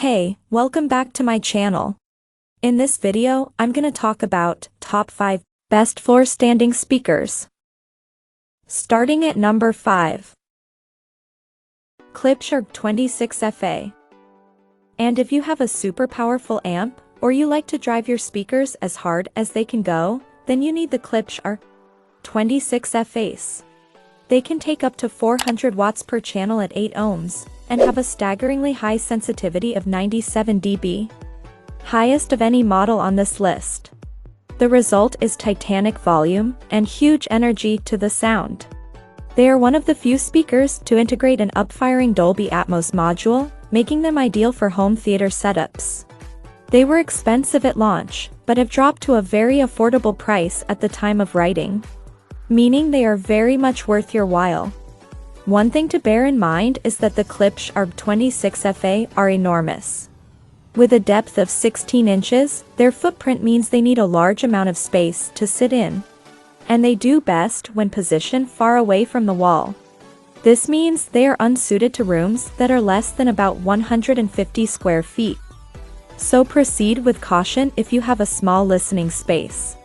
Hey, welcome back to my channel. In this video, I'm gonna talk about top 5 best floor standing speakers. Starting at number 5. Klipsch 26FA. And if you have a super powerful amp, or you like to drive your speakers as hard as they can go, then you need the Klipsch 26FA. They can take up to 400 watts per channel at 8 ohms, and have a staggeringly high sensitivity of 97 dB. Highest of any model on this list. The result is titanic volume and huge energy to the sound. They are one of the few speakers to integrate an upfiring Dolby Atmos module, making them ideal for home theater setups. They were expensive at launch, but have dropped to a very affordable price at the time of writing, meaning they are very much worth your while. One thing to bear in mind is that the Klipsch 26FA are enormous. With a depth of 16 inches, their footprint means they need a large amount of space to sit in. And they do best when positioned far away from the wall. This means they are unsuited to rooms that are less than about 150 square feet. So proceed with caution if you have a small listening space.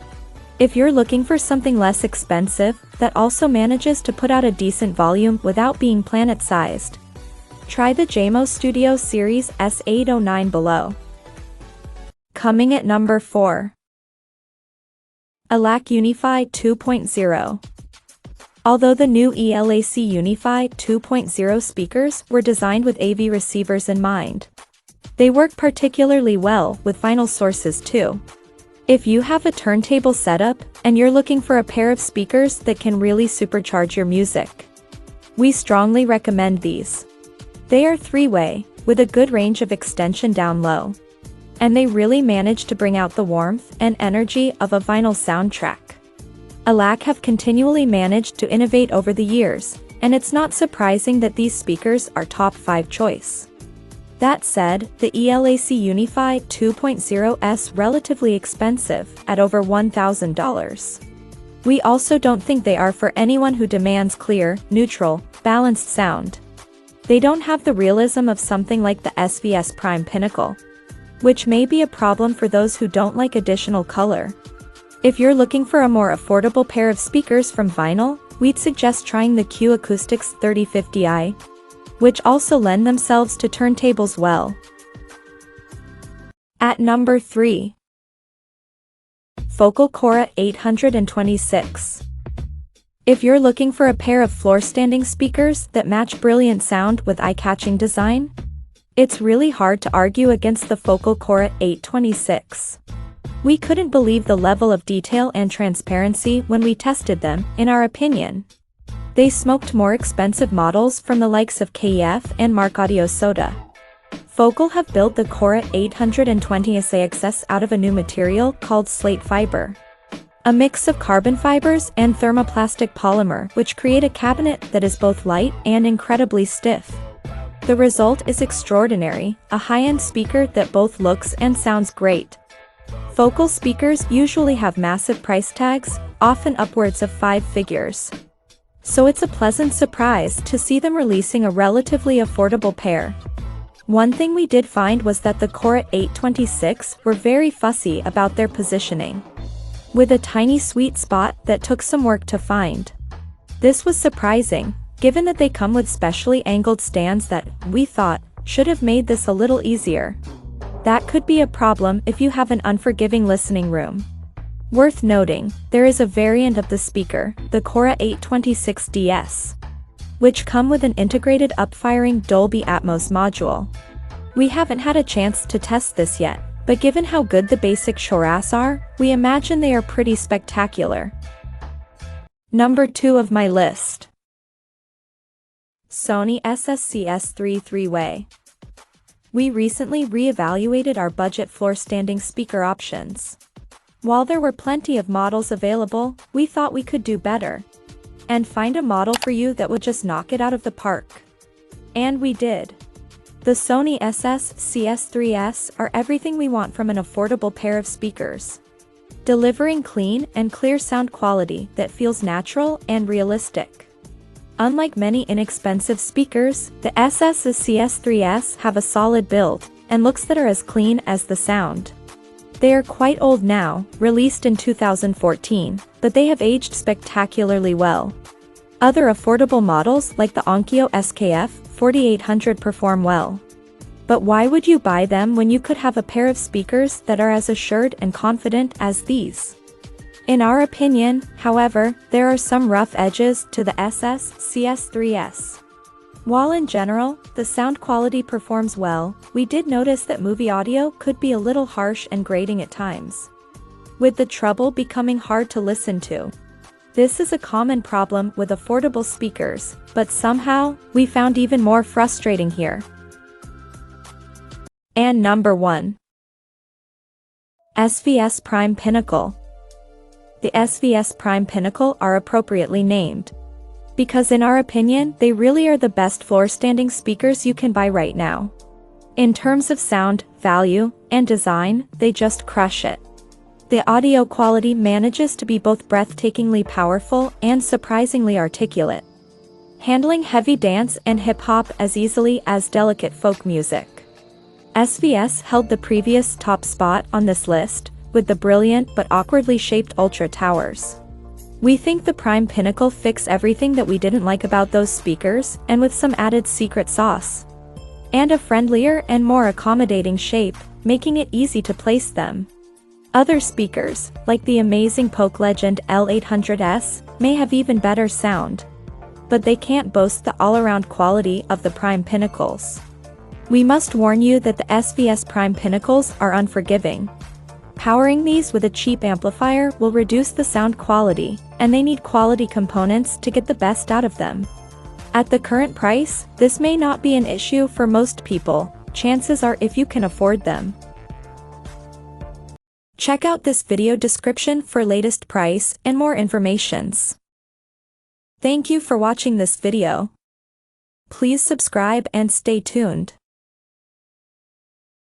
If you're looking for something less expensive, that also manages to put out a decent volume without being planet-sized, try the JMO Studio Series S809 below. Coming at number 4. ELAC UniFi 2.0. Although the new ELAC UniFi 2.0 speakers were designed with AV receivers in mind, they work particularly well with vinyl sources too. If you have a turntable setup, and you're looking for a pair of speakers that can really supercharge your music, we strongly recommend these. They are 3-way, with a good range of extension down low. And they really manage to bring out the warmth and energy of a vinyl soundtrack. ELAC have continually managed to innovate over the years, and it's not surprising that these speakers are top 5 choice. That said, the ELAC UniFi 2.0's relatively expensive at over $1,000. We also don't think they are for anyone who demands clear, neutral, balanced sound. They don't have the realism of something like the SVS Prime Pinnacle, which may be a problem for those who don't like additional color. If you're looking for a more affordable pair of speakers from vinyl, we'd suggest trying the Q Acoustics 3050i, which also lend themselves to turntables well. At number 3. Focal Cora 826. If you're looking for a pair of floor-standing speakers that match brilliant sound with eye-catching design, it's really hard to argue against the Focal Cora 826. We couldn't believe the level of detail and transparency when we tested them, in our opinion. They smoked more expensive models from the likes of KEF and Mark Audio Soda. Focal have built the Cora 820SAXS out of a new material called slate fiber, a mix of carbon fibers and thermoplastic polymer, which create a cabinet that is both light and incredibly stiff. The result is extraordinary, a high-end speaker that both looks and sounds great. Focal speakers usually have massive price tags, often upwards of 5 figures. So it's a pleasant surprise to see them releasing a relatively affordable pair. One thing we did find was that the Cora 826 were very fussy about their positioning, with a tiny sweet spot that took some work to find. This was surprising, given that they come with specially angled stands that, we thought, should have made this a little easier. That could be a problem if you have an unforgiving listening room. Worth noting, there is a variant of the speaker, the Cora 826DS, which come with an integrated upfiring Dolby Atmos module. We haven't had a chance to test this yet, but given how good the basic Shoras are, we imagine they are pretty spectacular. Number 2 of my list. Sony SSCS3 3-way. We recently re-evaluated our budget floor-standing speaker options. While there were plenty of models available, we thought we could do better and find a model for you that would just knock it out of the park. And we did. The Sony SSCS3s are everything we want from an affordable pair of speakers, delivering clean and clear sound quality that feels natural and realistic. Unlike many inexpensive speakers, the SSCS3s have a solid build and looks that are as clean as the sound. They are quite old now, released in 2014, but they have aged spectacularly well. Other affordable models like the Onkyo SKF 4800 perform well. But why would you buy them when you could have a pair of speakers that are as assured and confident as these? In our opinion, however, there are some rough edges to the SS-CS3S. While in general, the sound quality performs well, we did notice that movie audio could be a little harsh and grating at times, with the treble becoming hard to listen to. This is a common problem with affordable speakers, but somehow, we found even more frustrating here. And number 1. SVS Prime Pinnacle. The SVS Prime Pinnacle are appropriately named, because in our opinion, they really are the best floor-standing speakers you can buy right now. In terms of sound, value, and design, they just crush it. The audio quality manages to be both breathtakingly powerful and surprisingly articulate, handling heavy dance and hip-hop as easily as delicate folk music. SVS held the previous top spot on this list, with the brilliant but awkwardly shaped Ultra Towers. We think the Prime Pinnacle fix everything that we didn't like about those speakers, and with some added secret sauce. And a friendlier and more accommodating shape, making it easy to place them. Other speakers, like the amazing Polk Legend L800S, may have even better sound, but they can't boast the all-around quality of the Prime Pinnacles. We must warn you that the SVS Prime Pinnacles are unforgiving. Powering these with a cheap amplifier will reduce the sound quality, and they need quality components to get the best out of them. At the current price, this may not be an issue for most people, chances are if you can afford them. Check out this video description for latest price and more informations. Thank you for watching this video. Please subscribe and stay tuned.